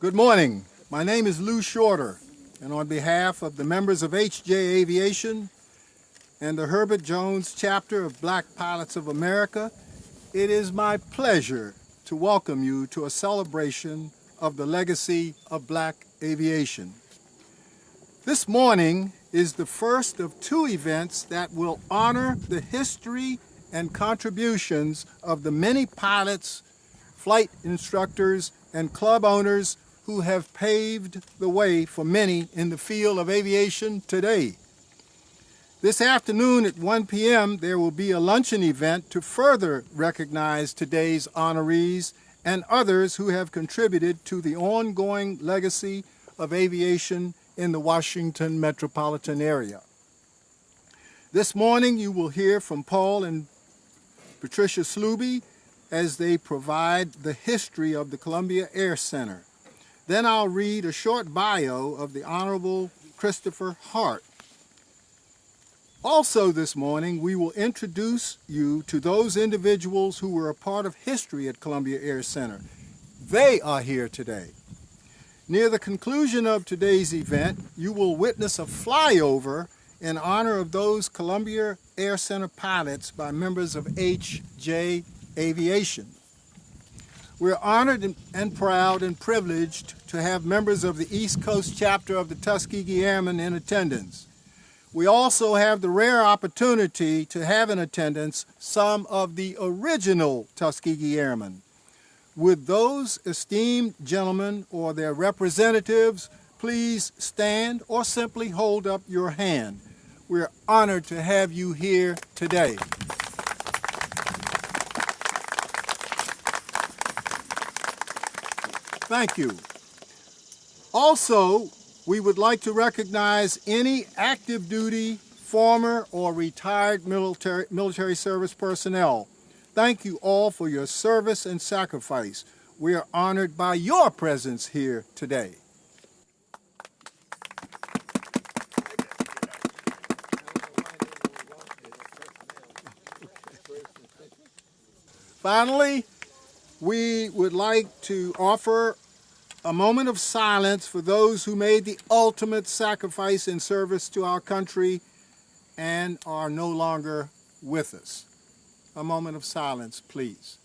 Good morning. My name is Lou Shorter, and on behalf of the members of HJ Aviation and the Herbert Jones chapter of Black Pilots of America, it is my pleasure to welcome you to a celebration of the legacy of black aviation. This morning is the first of two events that will honor the history and contributions of the many pilots, flight instructors, and club owners who have paved the way for many in the field of aviation today. This afternoon at 1 p.m. there will be a luncheon event to further recognize today's honorees and others who have contributed to the ongoing legacy of aviation in the Washington metropolitan area. This morning you will hear from Paul and Patricia Sluby as they provide the history of the Columbia Air Center. Then I'll read a short bio of the Honorable Christopher Hart. Also this morning, we will introduce you to those individuals who were a part of history at Columbia Air Center. They are here today. Near the conclusion of today's event, you will witness a flyover in honor of those Columbia Air Center pilots by members of HJ Aviation. We're honored and proud and privileged to have members of the East Coast chapter of the Tuskegee Airmen in attendance. We also have the rare opportunity to have in attendance some of the original Tuskegee Airmen. Would those esteemed gentlemen or their representatives please stand or simply hold up your hand? We're honored to have you here today. Thank you. Also, we would like to recognize any active duty, former or retired military service personnel. Thank you all for your service and sacrifice. We are honored by your presence here today. Finally, we would like to offer a moment of silence for those who made the ultimate sacrifice in service to our country and are no longer with us. A moment of silence, please.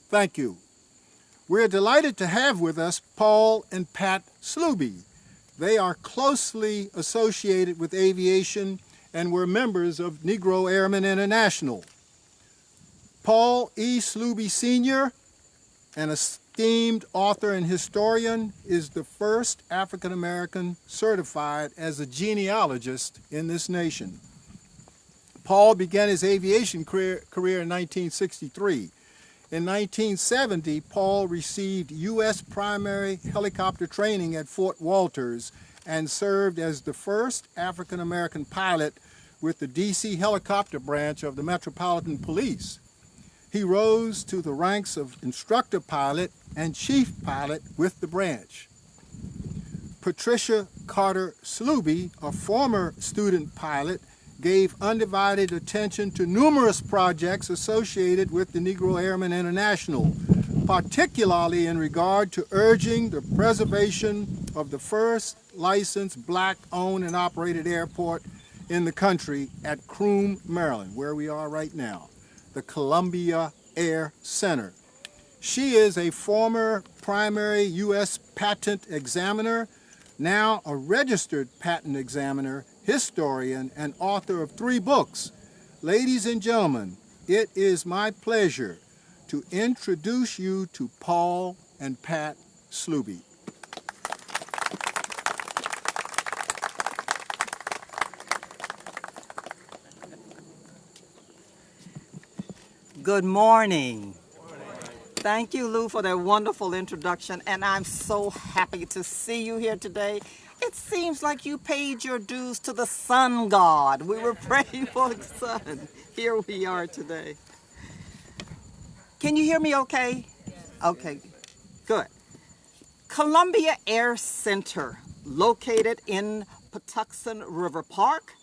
Thank you. We're delighted to have with us Paul and Pat Sluby. They are closely associated with aviation and were members of Negro Airmen International. Paul E. Sluby Sr., an esteemed author and historian, is the first African-American certified as a genealogist in this nation. Paul began his aviation career in 1963. In 1970, Paul received U.S. primary helicopter training at Fort Walters and served as the first African-American pilot with the D.C. helicopter branch of the Metropolitan Police. He rose to the ranks of instructor pilot and chief pilot with the branch. Patricia Carter Sluby, a former student pilot, gave undivided attention to numerous projects associated with the Negro Airmen International, particularly in regard to urging the preservation of the first licensed black-owned and operated airport in the country at Croom, Maryland, where we are right now, the Columbia Air Center. She is a former primary U.S. patent examiner, now a registered patent examiner, historian, and author of 3 books. Ladies and gentlemen, it is my pleasure to introduce you to Paul and Pat Sluby. Good morning. Thank you, Lou, for that wonderful introduction, and I'm so happy to see you here today. It seems like you paid your dues to the sun god. We were praying for the sun. Here we are today. Can you hear me okay? Okay, good. Columbia Air Center, located in Patuxent River Park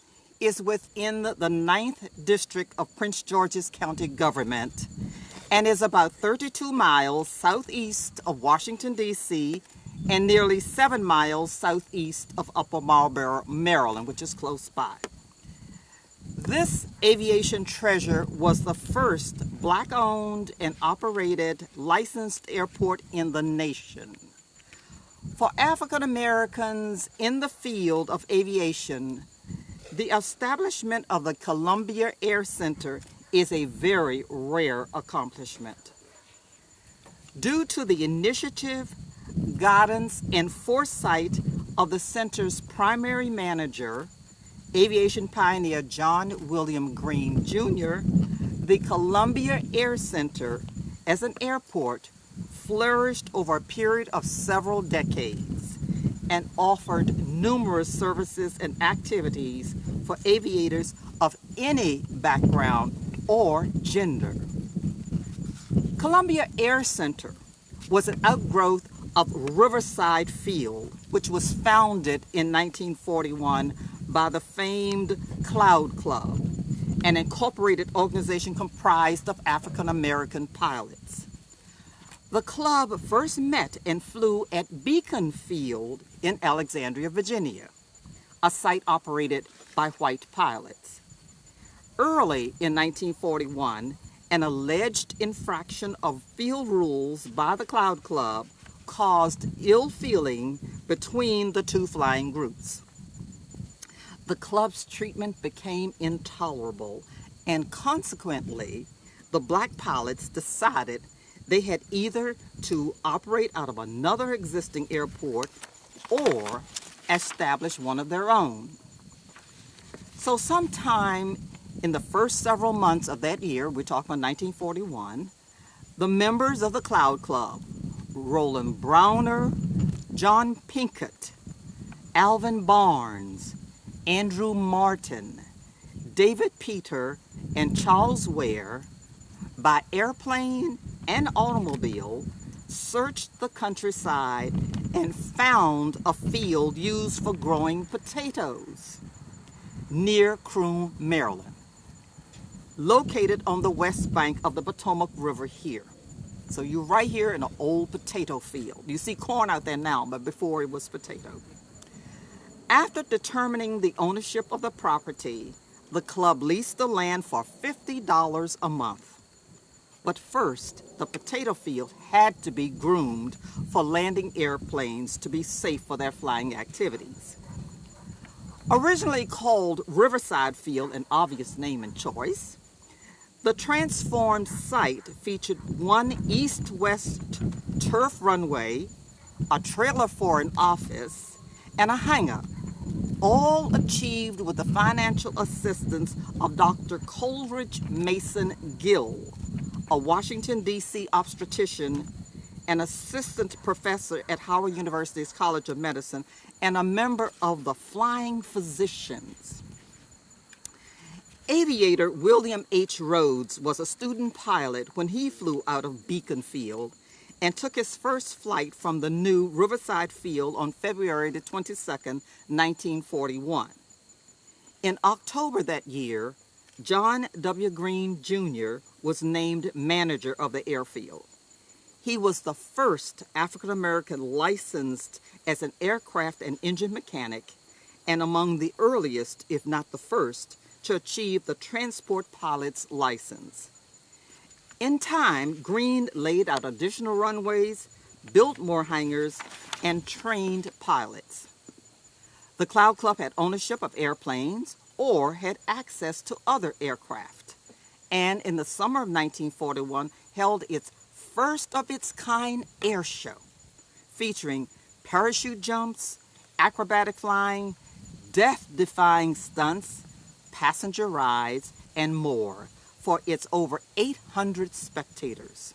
is within the 9th District of Prince George's County government and is about 32 miles southeast of Washington, D.C., and nearly 7 miles southeast of Upper Marlboro, Maryland, which is close by. This aviation treasure was the first Black-owned and operated licensed airport in the nation. For African Americans in the field of aviation, the establishment of the Columbia Air Center is a very rare accomplishment. Due to the initiative, guidance, and foresight of the center's primary manager, aviation pioneer John William Green Jr., the Columbia Air Center as an airport flourished over a period of several decades and offered numerous services and activities for aviators of any background or gender. Columbia Air Center was an outgrowth of Riverside Field, which was founded in 1941 by the famed Cloud Club, an incorporated organization comprised of African American pilots. The club first met and flew at Beacon Field in Alexandria, Virginia, a site operated by white pilots. Early in 1941, an alleged infraction of field rules by the Cloud Club caused ill feeling between the two flying groups. The club's treatment became intolerable, and consequently, the black pilots decided they had either to operate out of another existing airport or establish one of their own. So sometime in the first several months of that year, we're talking about 1941, the members of the Cloud Club, Roland Browner, John Pinkett, Alvin Barnes, Andrew Martin, David Peter, and Charles Ware, by airplane and automobile, searched the countryside and found a field used for growing potatoes near Croom, Maryland, located on the west bank of the Potomac River here. So you're right here in an old potato field. You see corn out there now, but before it was potato. After determining the ownership of the property, the club leased the land for $50 a month. But first, the potato field had to be groomed for landing airplanes to be safe for their flying activities. Originally called Riverside Field, an obvious name and choice, the transformed site featured one east-west turf runway, a trailer for an office, and a hangar, all achieved with the financial assistance of Dr. Coleridge Mason Gill, a Washington, D.C. obstetrician and assistant professor at Howard University's College of Medicine, and a member of the Flying Physicians. Aviator William H. Rhodes was a student pilot when he flew out of Beacon Field and took his first flight from the new Riverside Field on February the 22nd, 1941. In October that year, John W. Green Jr. was named manager of the airfield. He was the first African-American licensed as an aircraft and engine mechanic, and among the earliest, if not the first, to achieve the transport pilot's license. In time, Green laid out additional runways, built more hangars, and trained pilots. The Cloud Club had ownership of airplanes or had access to other aircraft, and in the summer of 1941 held its first of its kind air show, featuring parachute jumps, acrobatic flying, death-defying stunts, passenger rides, and more for its over 800 spectators.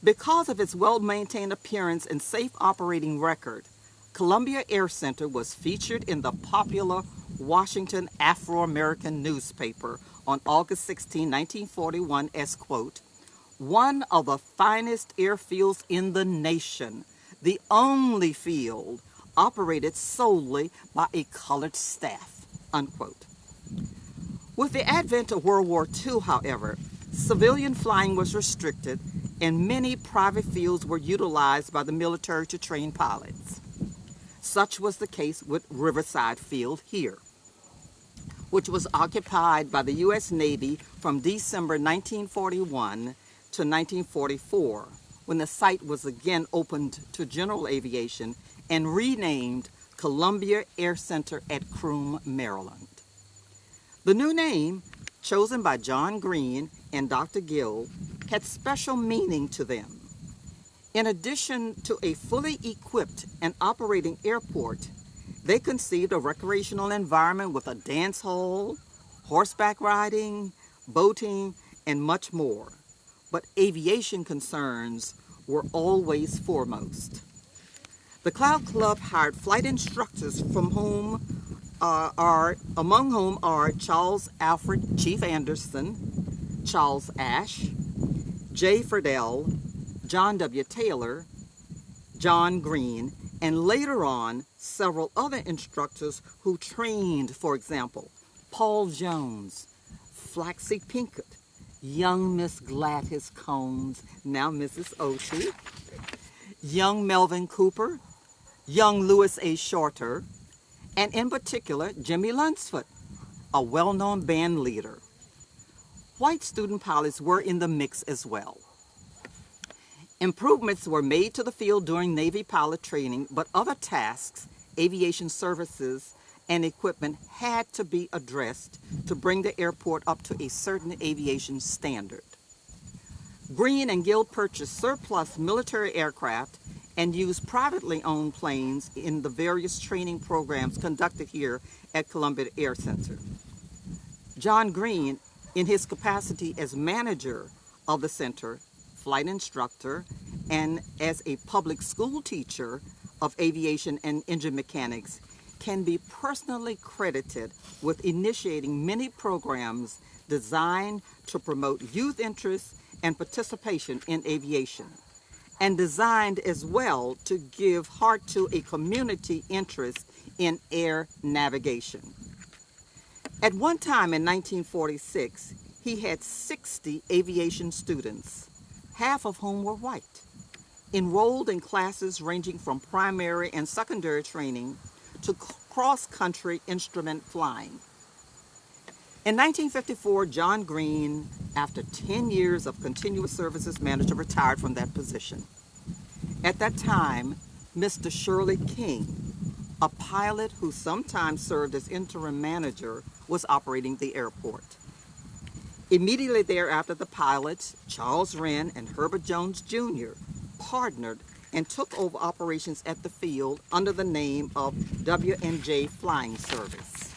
Because of its well-maintained appearance and safe operating record, Columbia Air Center was featured in the popular Washington Afro-American newspaper on August 16, 1941 as, quote, one of the finest airfields in the nation, the only field operated solely by a colored staff, unquote. With the advent of World War II, however, civilian flying was restricted and many private fields were utilized by the military to train pilots. Such was the case with Riverside Field here, which was occupied by the U.S. Navy from December 1941 to 1944, when the site was again opened to general aviation and renamed Columbia Air Center at Croom, Maryland. The new name, chosen by John Green and Dr. Gill, had special meaning to them. In addition to a fully equipped and operating airport, they conceived a recreational environment with a dance hall, horseback riding, boating, and much more. But aviation concerns were always foremost. The Cloud Club hired flight instructors among whom are Charles Alfred Chief Anderson, Charles Ash, J. Friedel, John W. Taylor, John Green, and later on several other instructors who trained, for example, Paul Jones, Flaxie Pinkett, young Miss Gladys Combs, now Mrs. Oshie, young Melvin Cooper, young Louis A. Shorter, and in particular, Jimmy Lunsford, a well-known band leader. White student pilots were in the mix as well. Improvements were made to the field during Navy pilot training, but other tasks, aviation services, and equipment had to be addressed to bring the airport up to a certain aviation standard. Green and Gill purchased surplus military aircraft and used privately owned planes in the various training programs conducted here at Columbia Air Center. John Green, in his capacity as manager of the center, flight instructor, and as a public school teacher of aviation and engine mechanics, can be personally credited with initiating many programs designed to promote youth interest and participation in aviation, and designed as well to give heart to a community interest in air navigation. At one time in 1946, he had 60 aviation students, half of whom were white, enrolled in classes ranging from primary and secondary training to cross-country instrument flying. In 1954, John Green, after 10 years of continuous service as manager, retired from that position. At that time, Mr. Shirley King, a pilot who sometimes served as interim manager, was operating the airport. Immediately thereafter, the pilots, Charles Wren and Herbert Jones Jr., partnered and took over operations at the field under the name of W&J Flying Service.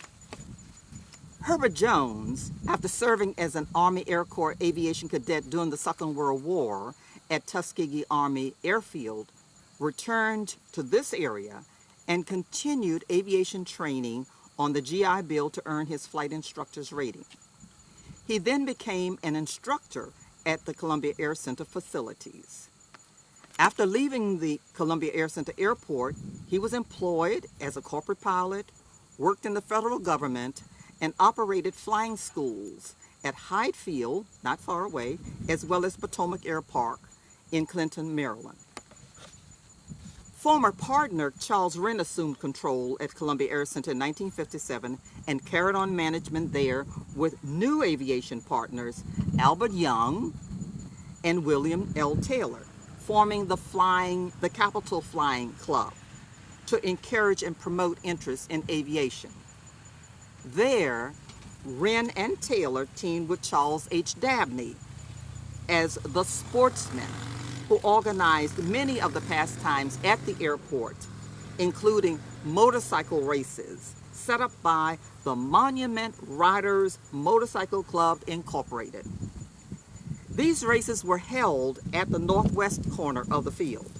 Herbert Jones, after serving as an Army Air Corps aviation cadet during the Second World War at Tuskegee Army Airfield, returned to this area and continued aviation training on the GI Bill to earn his flight instructor's rating. He then became an instructor at the Columbia Air Center facilities. After leaving the Columbia Air Center Airport, he was employed as a corporate pilot, worked in the federal government, and operated flying schools at Hyde Field, not far away, as well as Potomac Air Park in Clinton, Maryland. Former partner Charles Wren assumed control at Columbia Air Center in 1957 and carried on management there with new aviation partners Albert Young and William L. Taylor, forming the Capital Flying Club to encourage and promote interest in aviation. There, Wren and Taylor teamed with Charles H. Dabney as the sportsmen who organized many of the pastimes at the airport, including motorcycle races set up by the Monument Riders Motorcycle Club Incorporated. These races were held at the northwest corner of the field.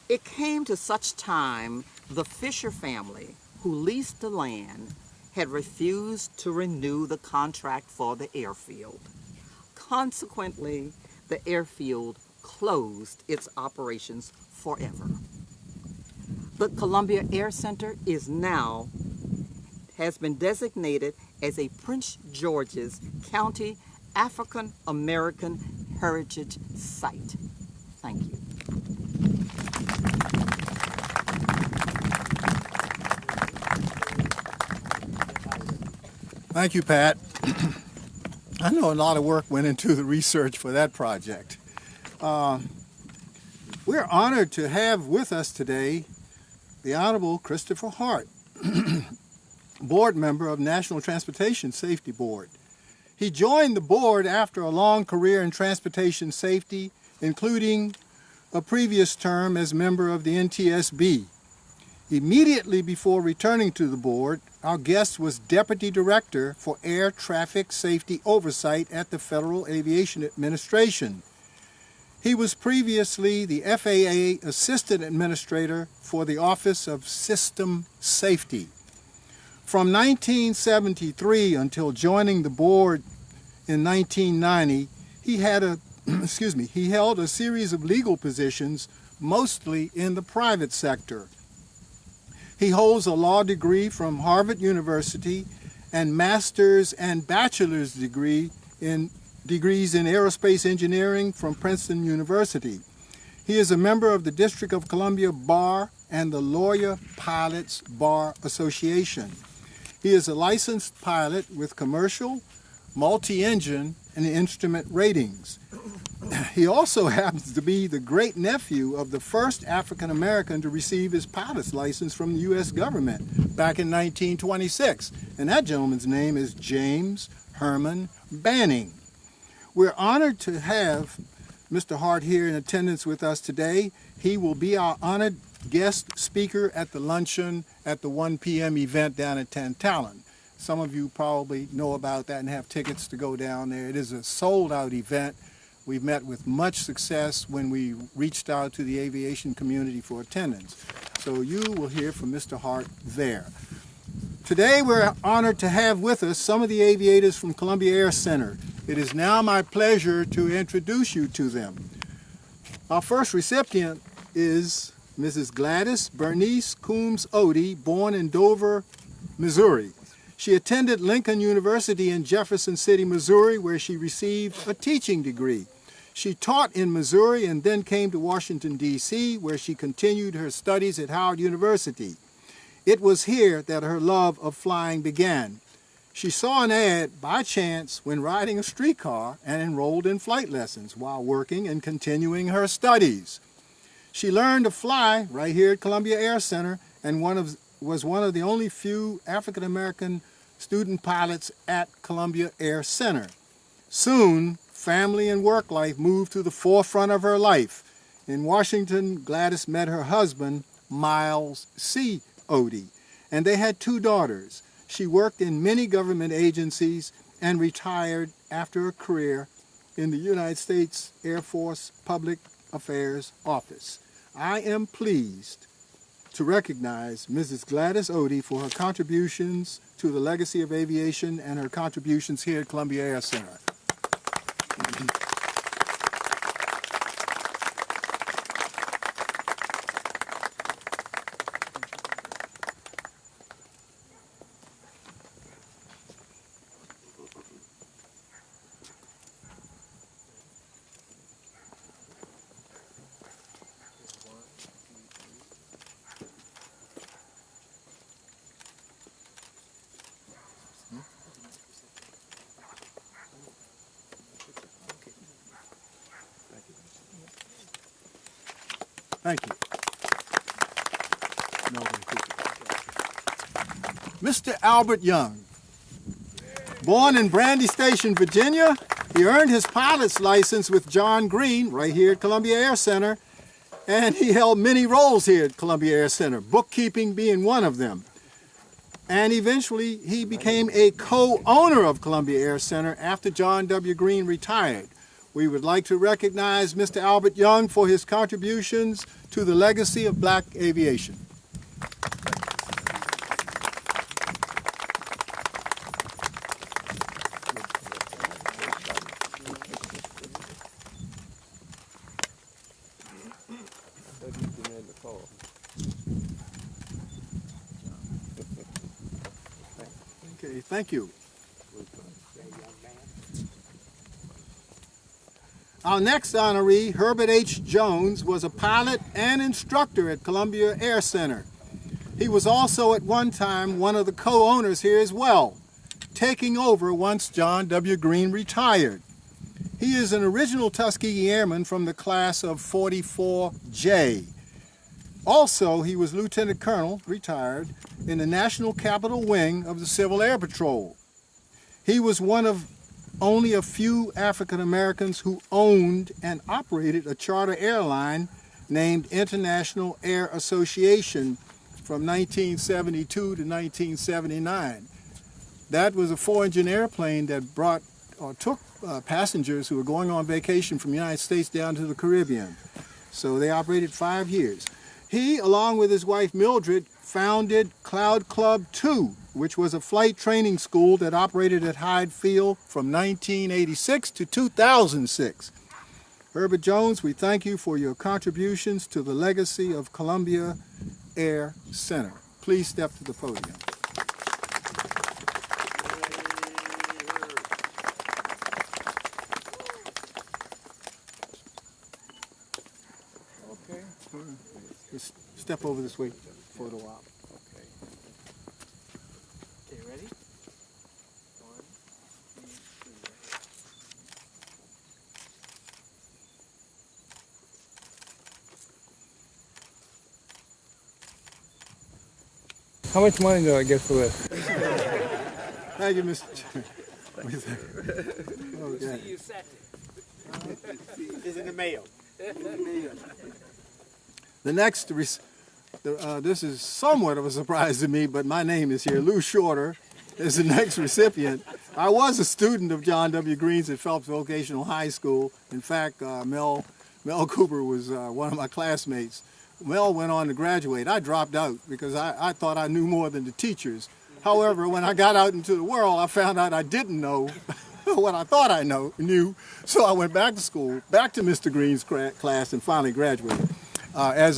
It came to such time the Fisher family, who leased the land, had refused to renew the contract for the airfield. Consequently, the airfield closed its operations forever. The Columbia Air Center has been designated as a Prince George's County African American Heritage Site. Thank you. Thank you, Pat. I know a lot of work went into the research for that project. We're honored to have with us today the Honorable Christopher Hart, board member of National Transportation Safety Board. He joined the board after a long career in transportation safety, including a previous term as member of the NTSB. Immediately before returning to the board, our guest was Deputy Director for Air Traffic Safety Oversight at the Federal Aviation Administration. He was previously the FAA Assistant Administrator for the Office of System Safety. From 1973 until joining the board in 1990, he held a series of legal positions, mostly in the private sector. He holds a law degree from Harvard University and master's and bachelor's degrees in aerospace engineering from Princeton University. He is a member of the District of Columbia Bar and the Lawyer Pilots Bar Association. He is a licensed pilot with commercial, multi-engine, and instrument ratings. He also happens to be the great-nephew of the first African-American to receive his pilot's license from the U.S. government back in 1926, and that gentleman's name is James Herman Banning. We're honored to have Mr. Hart here in attendance with us today. He will be our honored guest speaker at the luncheon at the 1 p.m. event down at Tantallon. Some of you probably know about that and have tickets to go down there. It is a sold-out event. We've met with much success when we reached out to the aviation community for attendance. So you will hear from Mr. Hart there. Today we're honored to have with us some of the aviators from Columbia Air Center. It is now my pleasure to introduce you to them. Our first recipient is Mrs. Gladys Bernice Coombs Odie, born in Dover, Missouri. She attended Lincoln University in Jefferson City, Missouri, where she received a teaching degree. She taught in Missouri and then came to Washington, D.C., where she continued her studies at Howard University. It was here that her love of flying began. She saw an ad by chance when riding a streetcar and enrolled in flight lessons while working and continuing her studies. She learned to fly right here at Columbia Air Center and was one of the only few African-American student pilots at Columbia Air Center. Soon, family and work life moved to the forefront of her life. In Washington, Gladys met her husband, Miles C. Odie, and they had 2 daughters. She worked in many government agencies and retired after a career in the United States Air Force Public Affairs Office. I am pleased to recognize Mrs. Gladys Odie for her contributions to the legacy of aviation and her contributions here at Columbia Air Center. Thank you. Mr. Albert Young, born in Brandy Station, Virginia, he earned his pilot's license with John Green right here at Columbia Air Center, and he held many roles here at Columbia Air Center, bookkeeping being one of them. And eventually he became a co-owner of Columbia Air Center after John W. Green retired. We would like to recognize Mr. Albert Young for his contributions to the legacy of black aviation. Okay, thank you. Our next honoree, Herbert H. Jones, was a pilot and instructor at Columbia Air Center. He was also at one time one of the co-owners here as well, taking over once John W. Green retired. He is an original Tuskegee Airman from the class of 44J. Also, he was Lieutenant Colonel, retired, in the National Capital Wing of the Civil Air Patrol. He was one of only a few African Americans who owned and operated a charter airline named International Air Association from 1972 to 1979. That was a 4-engine airplane that brought or took passengers who were going on vacation from the United States down to the Caribbean. So they operated 5 years. He, along with his wife Mildred, founded Cloud Club 2, which was a flight training school that operated at Hyde Field from 1986 to 2006. Herbert Jones, we thank you for your contributions to the legacy of Columbia Air Center. Please step to the podium. Okay. Just step over this way for a little while. Okay. Okay, ready? 1, 2, 3. How much money do I get for this? Thank you, Mr. Chairman. Okay. You set it. It's in the mail. The next, this is somewhat of a surprise to me, but my name is here. Lou Shorter is the next recipient. I was a student of John W. Green's at Phelps Vocational High School. In fact, Mel Cooper was one of my classmates. Mel went on to graduate. I dropped out because I thought I knew more than the teachers. However, when I got out into the world, I found out I didn't know what I thought I knew. So I went back to school, back to Mr. Green's class, and finally graduated. I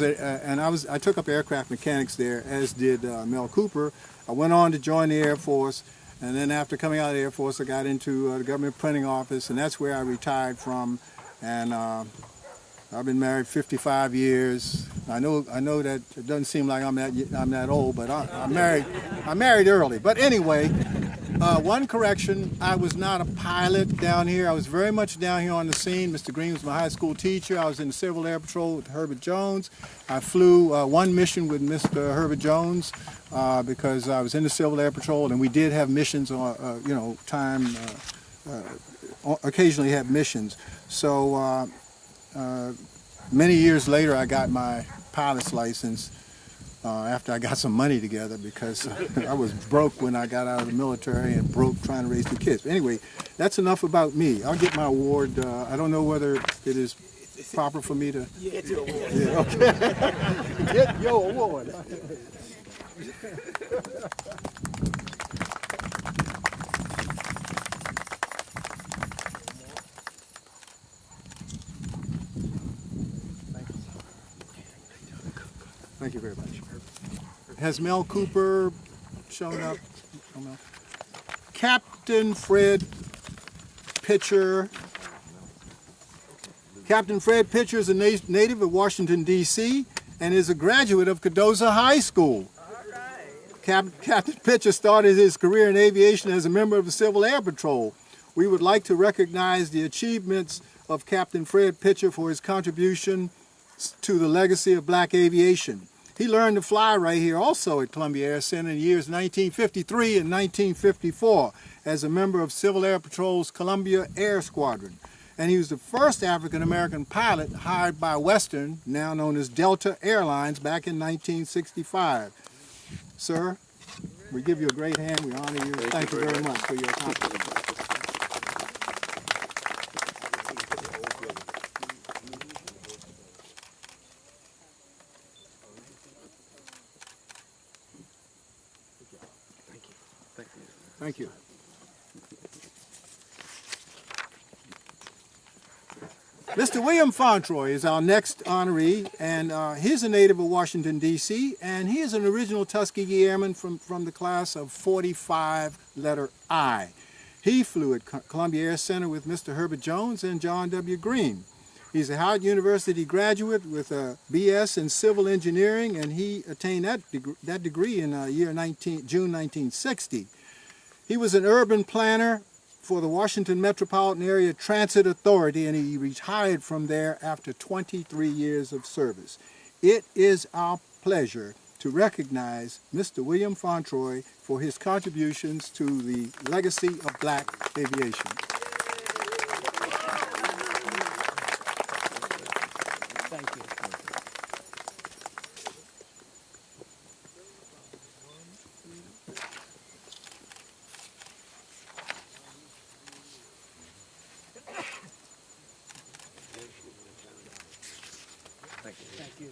took up aircraft mechanics there, as did Mel Cooper. I went on to join the Air Force, and then after coming out of the Air Force, I got into the government printing office, and that's where I retired from. And I've been married 55 years. I know that it doesn't seem like I'm that old, but I'm married early. But anyway, one correction: I was not a pilot down here. I was very much down here on the scene. Mr. Green was my high school teacher. I was in the Civil Air Patrol with Herbert Jones. I flew one mission with Mr. Herbert Jones because I was in the Civil Air Patrol, and we did have missions on, occasionally have missions. So. Many years later, I got my pilot's license after I got some money together because I was broke when I got out of the military and broke trying to raise 2 kids. But anyway, that's enough about me. I'll get my award. I don't know whether it is proper for me to... Get your award. Yeah, okay. Get your award. Thank you very much. Has Mel Cooper shown up? Oh, no. Captain Fred Pitcher. Captain Fred Pitcher is a native of Washington, D.C. and is a graduate of Cardozo High School. Captain Pitcher started his career in aviation as a member of the Civil Air Patrol. We would like to recognize the achievements of Captain Fred Pitcher for his contribution to the legacy of black aviation. He learned to fly right here also at Columbia Air Center in the years 1953 and 1954 as a member of Civil Air Patrol's Columbia Air Squadron. And he was the first African-American pilot hired by Western, now known as Delta Airlines, back in 1965. Sir, we give you a great hand. We honor you. Thank you very much for your accomplishment. Thank you. Mr. William Fontroy is our next honoree, and he's a native of Washington, D.C., and he is an original Tuskegee Airman from the class of 45, letter I. He flew at Columbia Air Center with Mr. Herbert Jones and John W. Green. He's a Howard University graduate with a B.S. in civil engineering, and he attained that degree in June 1960. He was an urban planner for the Washington Metropolitan Area Transit Authority, and he retired from there after 23 years of service. It is our pleasure to recognize Mr. William Fontroy for his contributions to the legacy of black aviation. Thank you. Thank you.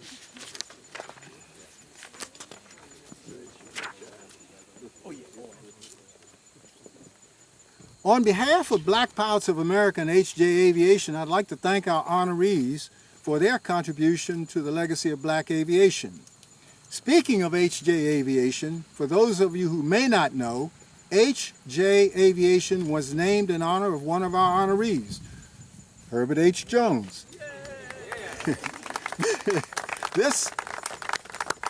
Oh, yeah. On behalf of Black Pilots of America and HJ Aviation, I'd like to thank our honorees for their contribution to the legacy of black aviation. Speaking of HJ Aviation, for those of you who may not know, HJ Aviation was named in honor of one of our honorees, Herbert H. Jones.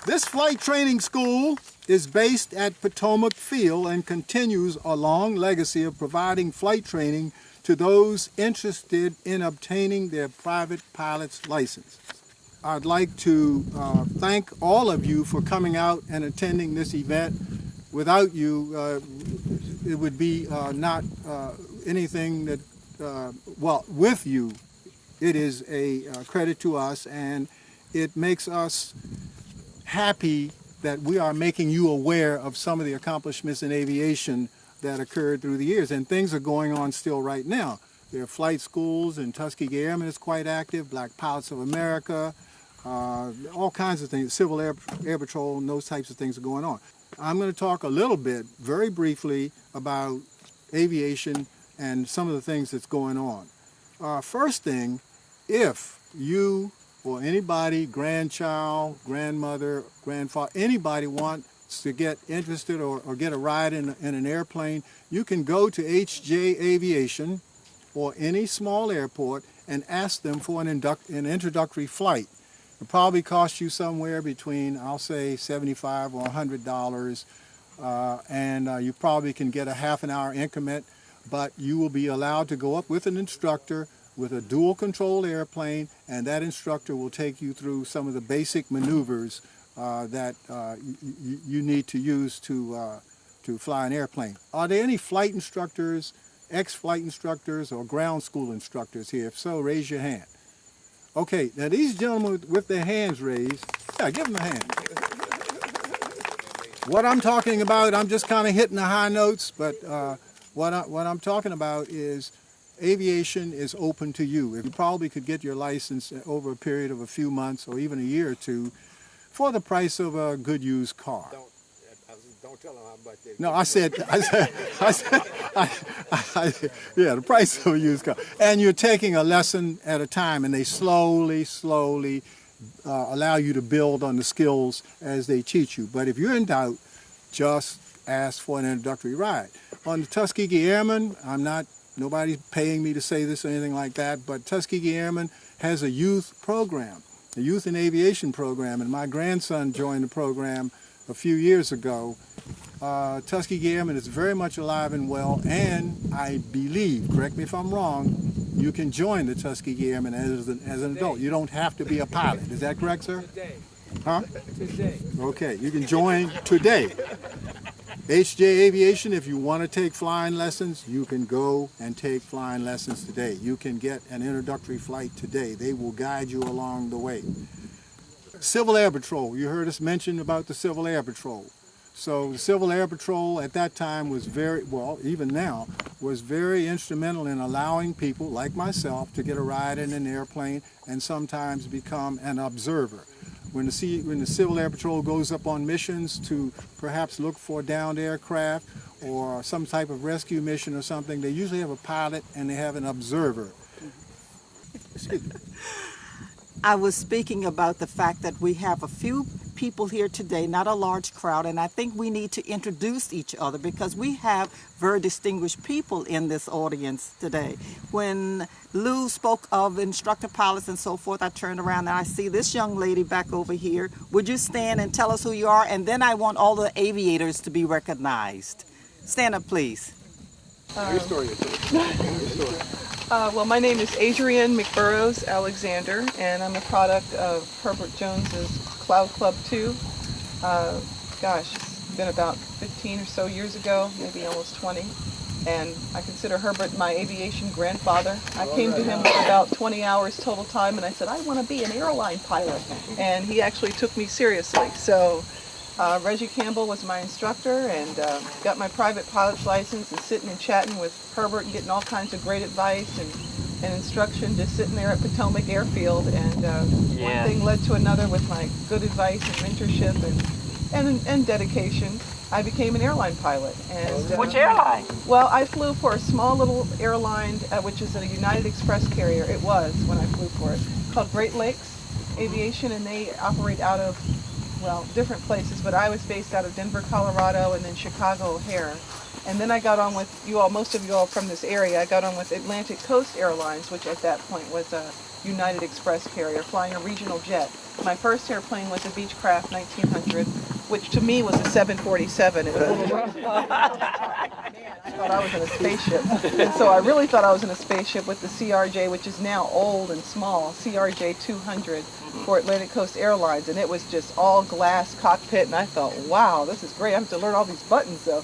This flight training school is based at Potomac Field and continues a long legacy of providing flight training to those interested in obtaining their private pilot's license. I'd like to thank all of you for coming out and attending this event. Without you, it would be not anything that, well, with you, it is a credit to us, and it makes us happy that we are making you aware of some of the accomplishments in aviation that occurred through the years, and things are going on still right now. There are flight schools, and Tuskegee Airmen is quite active, Black Pilots of America, all kinds of things, Civil Air Patrol, and those types of things are going on. I'm going to talk a little bit, very briefly, about aviation and some of the things that's going on. First thing, if you or anybody, grandchild, grandmother, grandfather, anybody wants to get interested or get a ride in an airplane, you can go to HJ Aviation or any small airport and ask them for an introductory flight. It'll probably cost you somewhere between, I'll say, $75 or $100, and you probably can get a half-an-hour increment, but you will be allowed to go up with an instructor with a dual-control airplane, and that instructor will take you through some of the basic maneuvers that you need to use to fly an airplane. Are there any flight instructors, ex-flight instructors, or ground school instructors here? If so, raise your hand. Okay, now these gentlemen with their hands raised, yeah, give them a hand. What I'm talking about, I'm just kind of hitting the high notes, but what I'm talking about is aviation is open to you. You probably could get your license over a period of a few months or even a year or two for the price of a good used car. Don't tell them how much they No, yeah, the price of a used car. And you're taking a lesson at a time, and they slowly allow you to build on the skills as they teach you. But if you're in doubt, just ask for an introductory ride. On the Tuskegee Airmen, nobody's paying me to say this or anything like that, but Tuskegee Airmen has a youth program, a youth in aviation program, and my grandson joined the program a few years ago. Tuskegee Airmen is very much alive and well, and I believe, correct me if I'm wrong, you can join the Tuskegee Airmen as an adult. You don't have to be a pilot. Is that correct, sir? Today. Huh? Today. Okay, you can join today. HJ Aviation, if you want to take flying lessons, you can go and take flying lessons today. You can get an introductory flight today. They will guide you along the way. Civil Air Patrol, you heard us mention about the Civil Air Patrol. So the Civil Air Patrol at that time was even now, was very instrumental in allowing people like myself to get a ride in an airplane and sometimes become an observer. When the Civil Air Patrol goes up on missions to perhaps look for downed aircraft or some type of rescue mission or something, they usually have a pilot and they have an observer. Excuse me. I was speaking about the fact that we have a few people here today, not a large crowd, and I think we need to introduce each other because we have very distinguished people in this audience today. When Lou spoke of instructor pilots and so forth, I turned around and I see this young lady back over here. Would you stand and tell us who you are? And then I want all the aviators to be recognized. Stand up, please. Your story. Well, my name is Adrienne McBurrows Alexander, and I'm a product of Herbert Jones's Cloud Club 2. Gosh, it's been about 15 or so years ago, maybe almost 20. And I consider Herbert my aviation grandfather. I came to him with about 20 hours total time, and I said, I want to be an airline pilot. And he actually took me seriously. So Reggie Campbell was my instructor, and got my private pilot's license, and sitting and chatting with Herbert and getting all kinds of great advice and instruction, just sitting there at Potomac Airfield. And one thing led to another with my good advice and mentorship and dedication. I became an airline pilot. And Which airline? Well, I flew for a small little airline, which is a United Express carrier. It was when I flew for it, called Great Lakes Aviation, and they operate out of, well, different places, but I was based out of Denver, Colorado, and then Chicago O'Hare. And then I got on with you all, most of you all from this area, I got on with Atlantic Coast Airlines, which at that point was a United Express carrier, flying a regional jet. My first airplane was a Beechcraft 1900, which to me was a 747. It was a little I thought I was in a spaceship. And so I really thought I was in a spaceship with the CRJ, which is now old and small, CRJ 200 for Atlantic Coast Airlines. And it was just all glass cockpit. And I thought, wow, this is great. I have to learn all these buttons, though.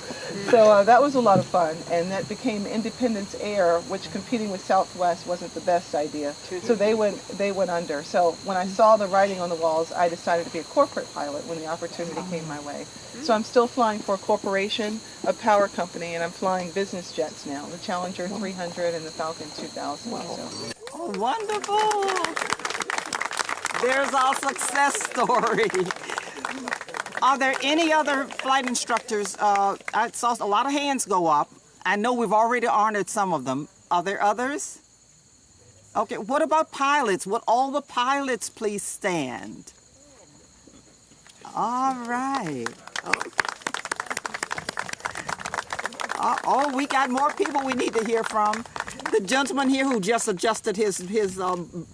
So that was a lot of fun. And that became Independence Air, which competing with Southwest wasn't the best idea. So they went under. So when I saw the writing on the walls, I decided to be a corporate pilot when the opportunity came my way. So I'm still flying for a corporation, a power company, and I'm flying business jets now, the Challenger 300 and the Falcon 2000. So. Oh, wonderful. There's our success story. Are there any other flight instructors? I saw a lot of hands go up. I know we've already honored some of them. Are there others? Okay, what about pilots? Would all the pilots please stand? All right. Oh, we got more people we need to hear from. The gentleman here who just adjusted his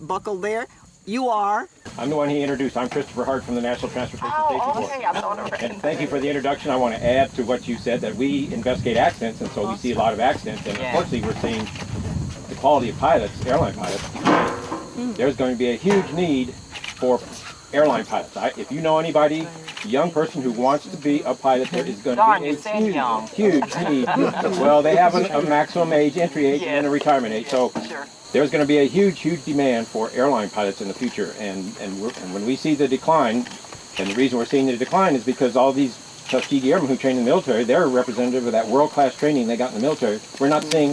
buckle there. You are? I'm the one he introduced. I'm Christopher Hart from the National Transportation Safety Board. Oh, okay. I thought already. And thank you for the introduction. I want to add to what you said that we investigate accidents, and so we see a lot of accidents. And unfortunately, we're seeing the quality of pilots, airline pilots, decline. There's going to be a huge need for airline pilots. If you know anybody, a young person who wants to be a pilot, there is going to be a huge need. Well, they have a maximum age, entry age, and a retirement age. So there's going to be a huge demand for airline pilots in the future. And when we see the decline, and the reason we're seeing the decline is because all these Tuskegee Airmen who train in the military, they're representative of that world-class training they got in the military. We're not seeing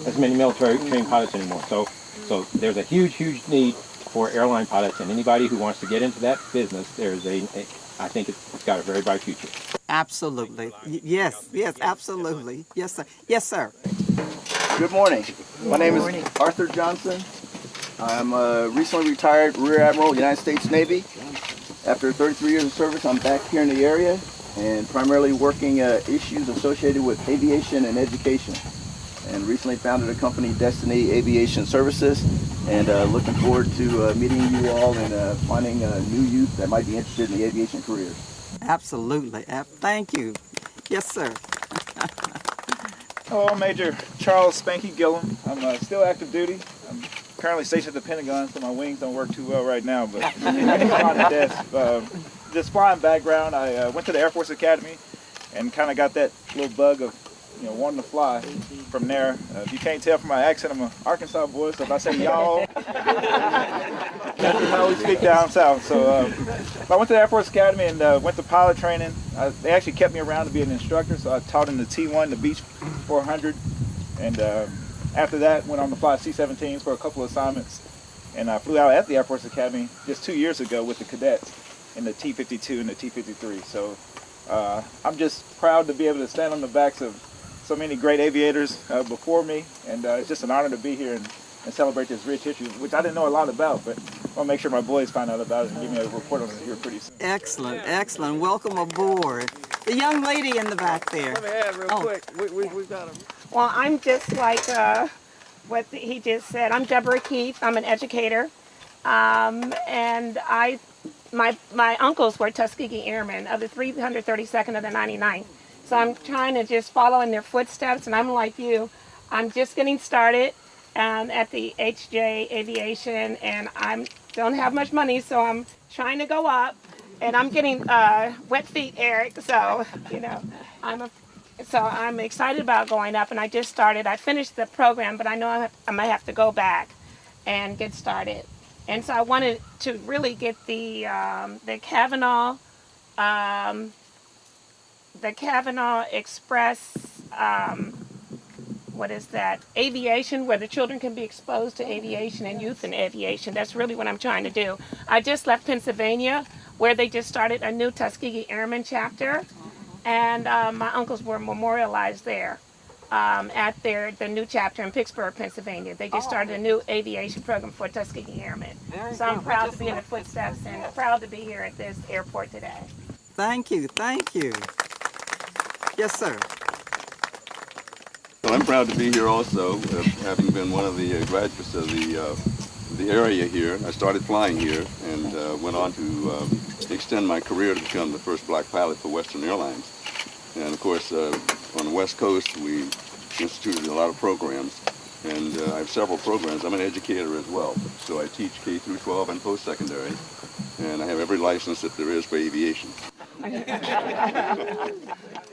as many military-trained pilots anymore. So there's a huge need for airline pilots, and anybody who wants to get into that business, there's I think it's got a very bright future. Absolutely. Yes, absolutely. Yes, sir. Yes, sir. Good morning. My name is Arthur Johnson. I'm a recently retired Rear Admiral, United States Navy. After 33 years of service, I'm back here in the area and primarily working issues associated with aviation and education. And recently founded a company, Destiny Aviation Services, and looking forward to meeting you all and finding new youth that might be interested in the aviation careers. Absolutely. Thank you. Yes, sir. Hello, I'm Major Charles Spanky Gillum. I'm still active duty. I'm currently stationed at the Pentagon, so my wings don't work too well right now, but I'm on the desk. Just flying background, I went to the Air Force Academy and kind of got that little bug of wanting to fly from there. If you can't tell from my accent, I'm an Arkansas boy, so if I say y'all, that's how we speak down south. So I went to the Air Force Academy and went to pilot training. They actually kept me around to be an instructor, so I taught in the T1, the Beech 400, and after that went on to fly C-17s for a couple of assignments, and I flew out at the Air Force Academy just 2 years ago with the cadets in the T-52 and the T-53. So I'm just proud to be able to stand on the backs of so many great aviators before me, and it's just an honor to be here and and celebrate this rich history, which I didn't know a lot about, but I'll make sure my boys find out about it and give me a report on it here pretty soon. Excellent, excellent. Welcome aboard. The young lady in the back there. Let me add real quick. We got him. Well, I'm just like what he just said. I'm Deborah Keith. I'm an educator, and my uncles were Tuskegee Airmen of the 332nd of the 99th. So I'm trying to just follow in their footsteps, and I'm like you. I'm just getting started at the HJ Aviation, and I don't have much money, so I'm trying to go up, and I'm getting wet feet, Eric. So you know, I'm excited about going up, and I just started. I finished the program, but I know I might have to go back and get started. And so I wanted to really get the Kavanaugh Express. What is that? Aviation, where the children can be exposed to aviation and youth in aviation. That's really what I'm trying to do. I just left Pennsylvania, where they just started a new Tuskegee Airmen chapter, and my uncles were memorialized there at the new chapter in Pittsburgh, Pennsylvania. They just started a new aviation program for Tuskegee Airmen. So I'm proud to be in the footsteps and proud to be here at this airport today. Thank you, thank you. Yes, sir. Well, I'm proud to be here also, having been one of the graduates of the area here. I started flying here and went on to extend my career to become the first black pilot for Western Airlines. And of course, on the West Coast, we instituted a lot of programs, and I have several programs. I'm an educator as well, so I teach K through 12 and post-secondary, and I have every license that there is for aviation.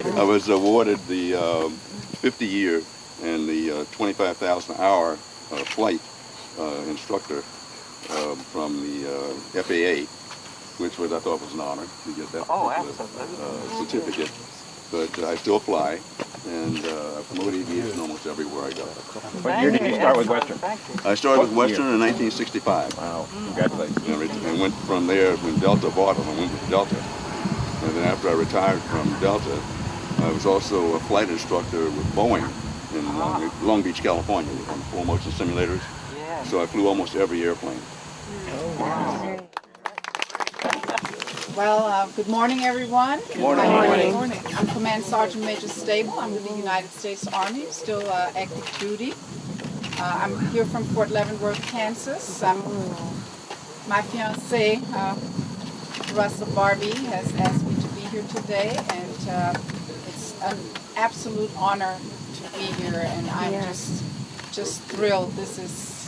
I was awarded the 50-year and the 25,000-hour flight instructor from the FAA, which I thought was an honor to get that certificate. But I still fly, and I promote aviation almost everywhere I go. What year did you start with Western? I started with Western in 1965. Wow, congratulations. And went from there when Delta bought them. I went with Delta. And then after I retired from Delta, I was also a flight instructor with Boeing in Long Beach, California, on full motion simulators. Yeah. So I flew almost every airplane. Well, good morning, everyone. Good morning. I'm Command Sergeant Major Stable. I'm with the United States Army, still active duty. I'm here from Fort Leavenworth, Kansas. My fiancé, Russell Barbie, has asked me to be here today, and it's an absolute honor to be here, and I'm just thrilled. This is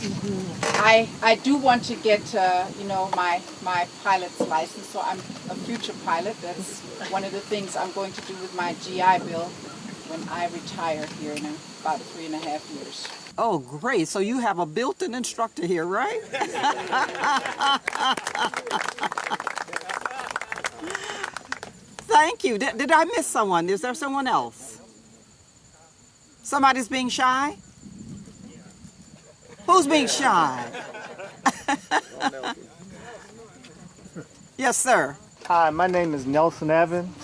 I do want to get my pilot's license, so I'm a future pilot. That's one of the things I'm going to do with my GI Bill when I retire here in about 3.5 years. Oh, great. So you have a built-in instructor here, right? Thank you. Did I miss someone? Is there someone else? Somebody's being shy? Who's being shy? Yes, sir. Hi, my name is Nelson Evans,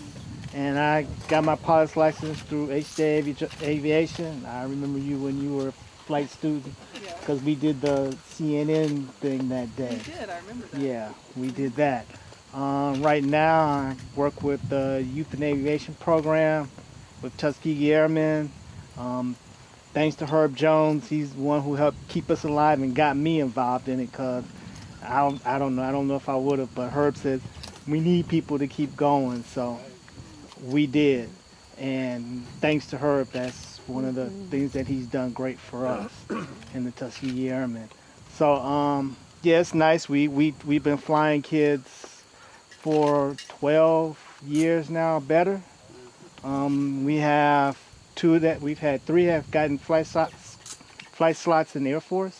and I got my pilot's license through HJ Aviation. I remember you when you were a flight student, because we did the CNN thing that day. We did, I remember that. Yeah, we did that. Right now, I work with the Youth and Aviation Program with Tuskegee Airmen. Thanks to Herb Jones, he's the one who helped keep us alive and got me involved in it, because I don't know if I would have, but Herb said we need people to keep going, so we did. And thanks to Herb, that's one of the things that he's done great for us in the Tuskegee Airmen. So yeah, it's nice. We've been flying kids for 12 years now, better. We have we've had 3 have gotten flight slots in the Air Force.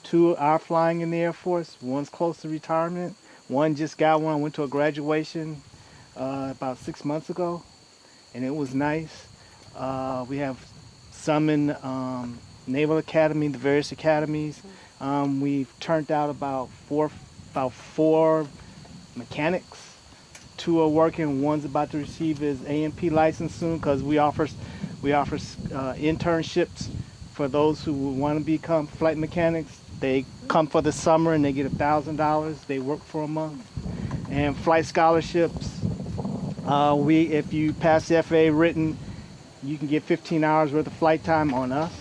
2 are flying in the Air Force. One's close to retirement. One just got one, went to a graduation about 6 months ago, and it was nice. We have some in Naval Academy, the various academies. We've turned out about four mechanics. 2 are working. One's about to receive his A&P license soon, because we offer internships for those who want to become flight mechanics. They come for the summer and they get $1,000. They work for a month. And flight scholarships, if you pass the FAA written, you can get 15 hours worth of flight time on us.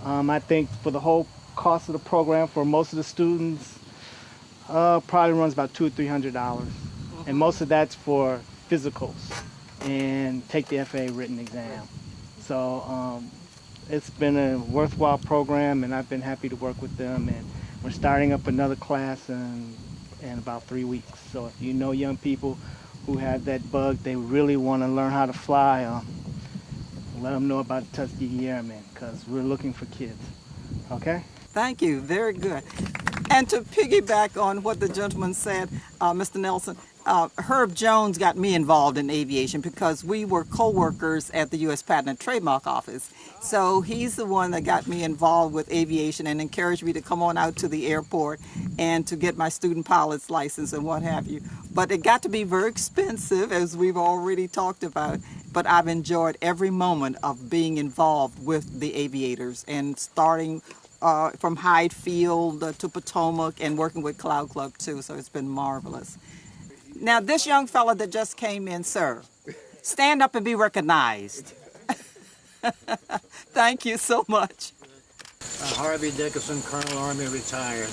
I think for the whole cost of the program for most of the students, probably runs about $200 or $300. And most of that's for physicals and take the FAA written exam. So it's been a worthwhile program, and I've been happy to work with them. And we're starting up another class in about 3 weeks. So if you know young people who have that bug, they really want to learn how to fly, let them know about the Tuskegee Airmen, because we're looking for kids. Okay? Thank you. Very good. And to piggyback on what the gentleman said, Mr. Nelson, Herb Jones got me involved in aviation because we were co-workers at the U.S. Patent and Trademark Office. So he's the one that got me involved with aviation and encouraged me to come on out to the airport and to get my student pilot's license and what have you. But it got to be very expensive, as we've already talked about. But I've enjoyed every moment of being involved with the aviators and starting from Hyde Field to Potomac and working with Cloud Club too. So it's been marvelous. Now, this young fella that just came in, sir, stand up and be recognized. Thank you so much. Harvey Dickerson, Colonel Army, retired.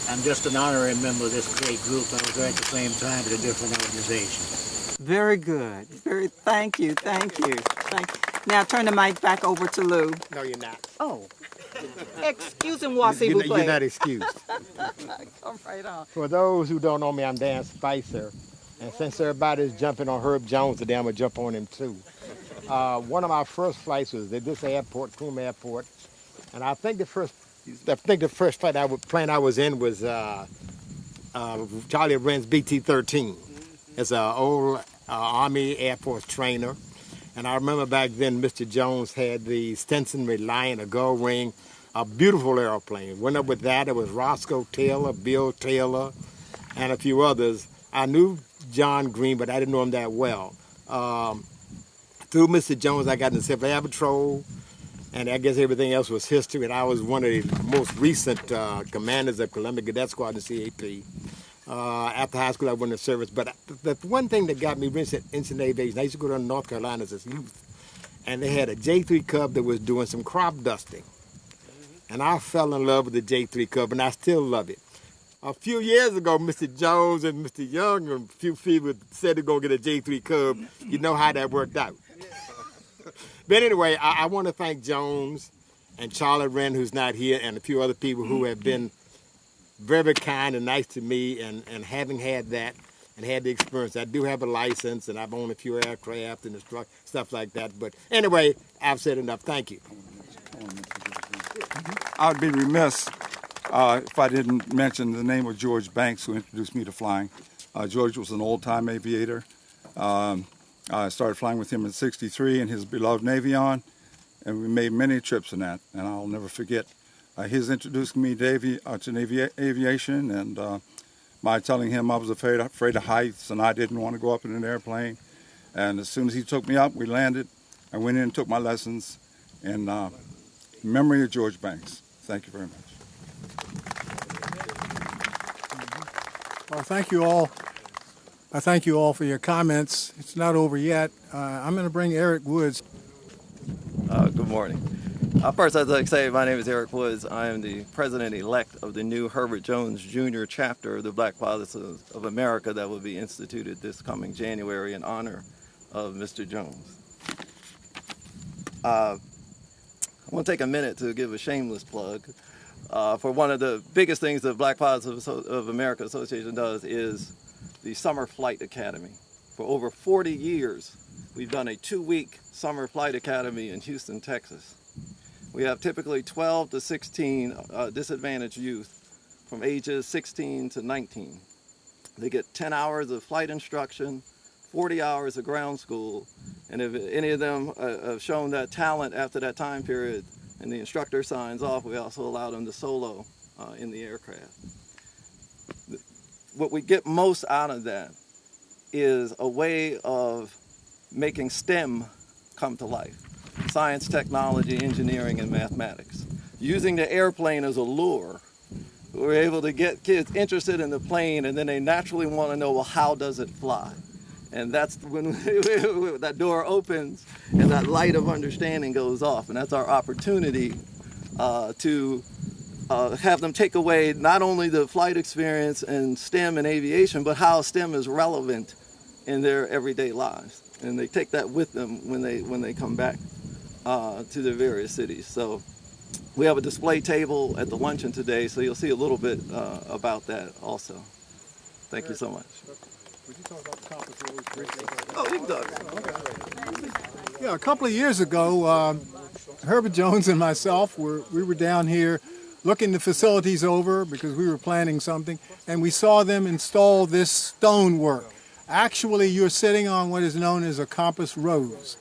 I'm just an honorary member of this great group. I was there at the same time at a different organization. Very good. Thank you. Now turn the mic back over to Lou. No, you're not. Oh. Excusez-moi, s'il vous plaît. You're not excused. Come right on. For those who don't know me, I'm Dan Spicer. And since everybody's jumping on Herb Jones today, I'm going to jump on him too. One of my first flights was at this airport, Coombe Airport. And I think the first plane I was in was Charlie Wren's BT-13. It's an old Army Air Force trainer. And I remember back then Mr. Jones had the Stinson Reliant, a gull wing, a beautiful airplane. Went up with that. It was Roscoe Taylor, Bill Taylor, and a few others. I knew John Green, but I didn't know him that well. Through Mr. Jones, I got in the Civil Air Patrol, and I guess everything else was history. And I was one of the most recent commanders of Columbia Cadet Squad in CAP. After high school, I went into service. But the one thing that got me interested in aviation, I used to go to North Carolina as a youth, and they had a J3 Cub that was doing some crop dusting. And I fell in love with the J3 Cub, and I still love it. A few years ago, Mr. Jones and Mr. Young and a few people said they're going to get a J3 Cub. You know how that worked out. But anyway, I want to thank Jones and Charlie Wren, who's not here, and a few other people who have been very kind and nice to me, and having had that and had the experience. I do have a license, and I've owned a few aircraft and stuff like that. But anyway, I've said enough. Thank you. I'd be remiss if I didn't mention the name of George Banks, who introduced me to flying. George was an old-time aviator. I started flying with him in '63 in his beloved Navion, and we made many trips in that, and I'll never forget his introducing me to aviation, and my telling him I was afraid of heights and I didn't want to go up in an airplane. And as soon as he took me up, we landed. I went in and took my lessons in memory of George Banks. Thank you very much. Well, thank you all. I thank you all for your comments. It's not over yet. I'm going to bring Eric Woods. Good morning. First, I'd like to say my name is Eric Woods. I am the president-elect of the new Herbert Jones Jr. chapter of the Black Pilots of America that will be instituted this coming January in honor of Mr. Jones. I want to take a minute to give a shameless plug for one of the biggest things the Black Pilots of America Association does is the Summer Flight Academy. For over 40 years, we've done a 2-week Summer Flight Academy in Houston, Texas. We have typically 12 to 16 disadvantaged youth from ages 16 to 19. They get 10 hours of flight instruction, 40 hours of ground school, and if any of them have shown that talent after that time period and the instructor signs off, we also allow them to solo in the aircraft. What we get most out of that is a way of making STEM come to life. Science, technology, engineering, and mathematics. using the airplane as a lure. We're able to get kids interested in the plane, and then they naturally want to know, well, how does it fly? And that's when that door opens and that light of understanding goes off. And that's our opportunity to have them take away not only the flight experience and STEM and aviation, but how STEM is relevant in their everyday lives. And they take that with them when they come back to their various cities. So we have a display table at the luncheon today, so you'll see a little bit about that also. Thank you so much. Would you talk about the compass rose briefly? Oh, you can talk. Yeah, a couple of years ago, Herbert Jones and myself we were down here looking the facilities over because we were planning something, and we saw them install this stonework. Actually, you're sitting on what is known as a compass rose.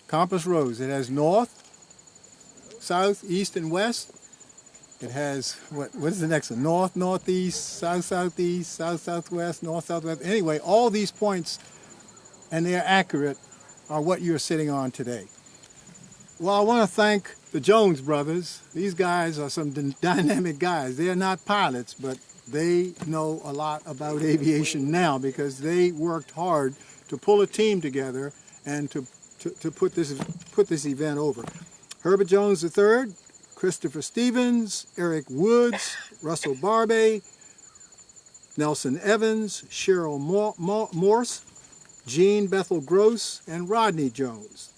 Compass rose. It has north, south, east, and west. It has, what is the next one? North, northeast, south, southeast, south, southwest, north, southwest. Anyway, all these points, and they're accurate, are what you're sitting on today. Well, I want to thank the Jones brothers. These guys are some dynamic guys. They're not pilots, but they know a lot about aviation now because they worked hard to pull a team together and to put this event over. Herbert Jones III, Christopher Stevens, Eric Woods, Russell Barbay, Nelson Evans, Cheryl Morse, Jean Bethel Gross, and Rodney Jones.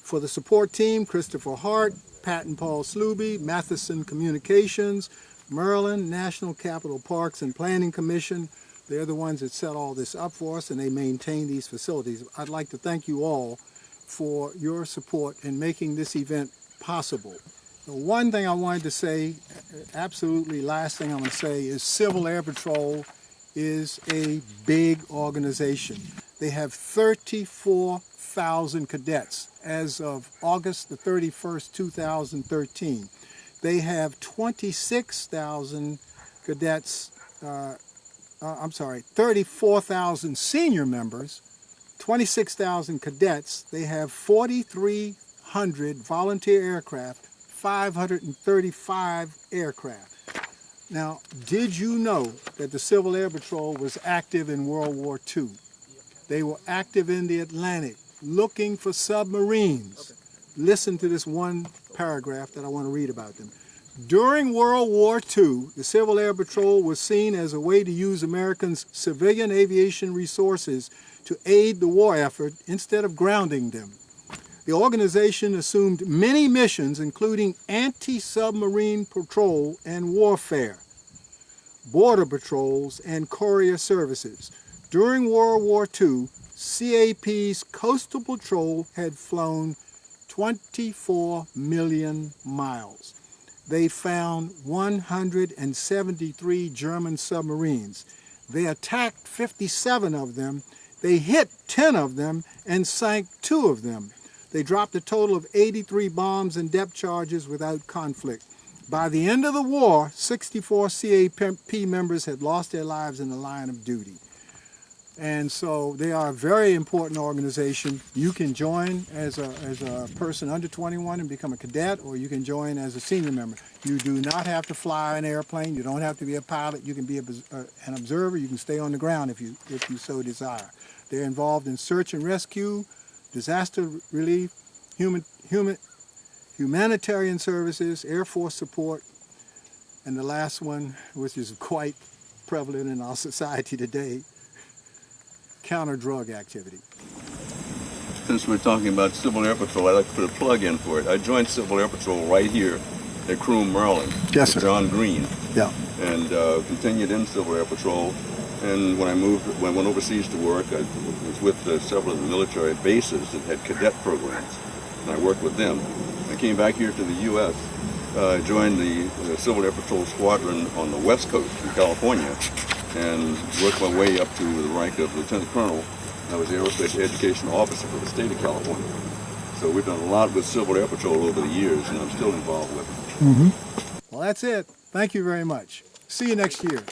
For the support team, Christopher Hart, Pat and Paul Sluby, Matheson Communications, Maryland National Capital Parks and Planning Commission. They're the ones that set all this up for us, and they maintain these facilities. I'd like to thank you all for your support in making this event possible. The one thing I wanted to say, absolutely last thing I'm going to say, is Civil Air Patrol is a big organization. They have 34,000 cadets as of August the 31st, 2013. They have 26,000 cadets, 34,000 senior members, 26,000 cadets. They have 4,300 volunteer aircraft, 535 aircraft. Now, did you know that the Civil Air Patrol was active in World War II? They were active in the Atlantic, looking for submarines. Listen to this one paragraph that I want to read about them. During World War II, the Civil Air Patrol was seen as a way to use Americans' civilian aviation resources to aid the war effort instead of grounding them. The organization assumed many missions, including anti-submarine patrol and warfare, border patrols, and courier services. During World War II, CAP's coastal patrol had flown 24 million miles. They found 173 German submarines. They attacked 57 of them. They hit 10 of them and sank 2 of them. They dropped a total of 83 bombs and depth charges without conflict. By the end of the war, 64 CAP members had lost their lives in the line of duty. And so they are a very important organization. You can join as a person under 21 and become a cadet, or you can join as a senior member. You do not have to fly an airplane. You don't have to be a pilot. You can be an observer. You can stay on the ground if you so desire. They're involved in search and rescue, disaster relief, humanitarian services, Air Force support, and the last one, which is quite prevalent in our society today, counter-drug activity. Since we're talking about Civil Air Patrol, I'd like to put a plug in for it. I joined Civil Air Patrol right here at Croom, Maryland. Yes, sir. John Green. Yeah. And continued in Civil Air Patrol. And when I went overseas to work, I was with several of the military bases that had cadet programs, and I worked with them. I came back here to the U.S., joined the Civil Air Patrol squadron on the West Coast in California, and worked my way up to the rank of Lieutenant Colonel. I was the Aerospace Education Officer for the state of California. So we've done a lot with Civil Air Patrol over the years, and I'm still involved with it. Well, that's it. Thank you very much. See you next year.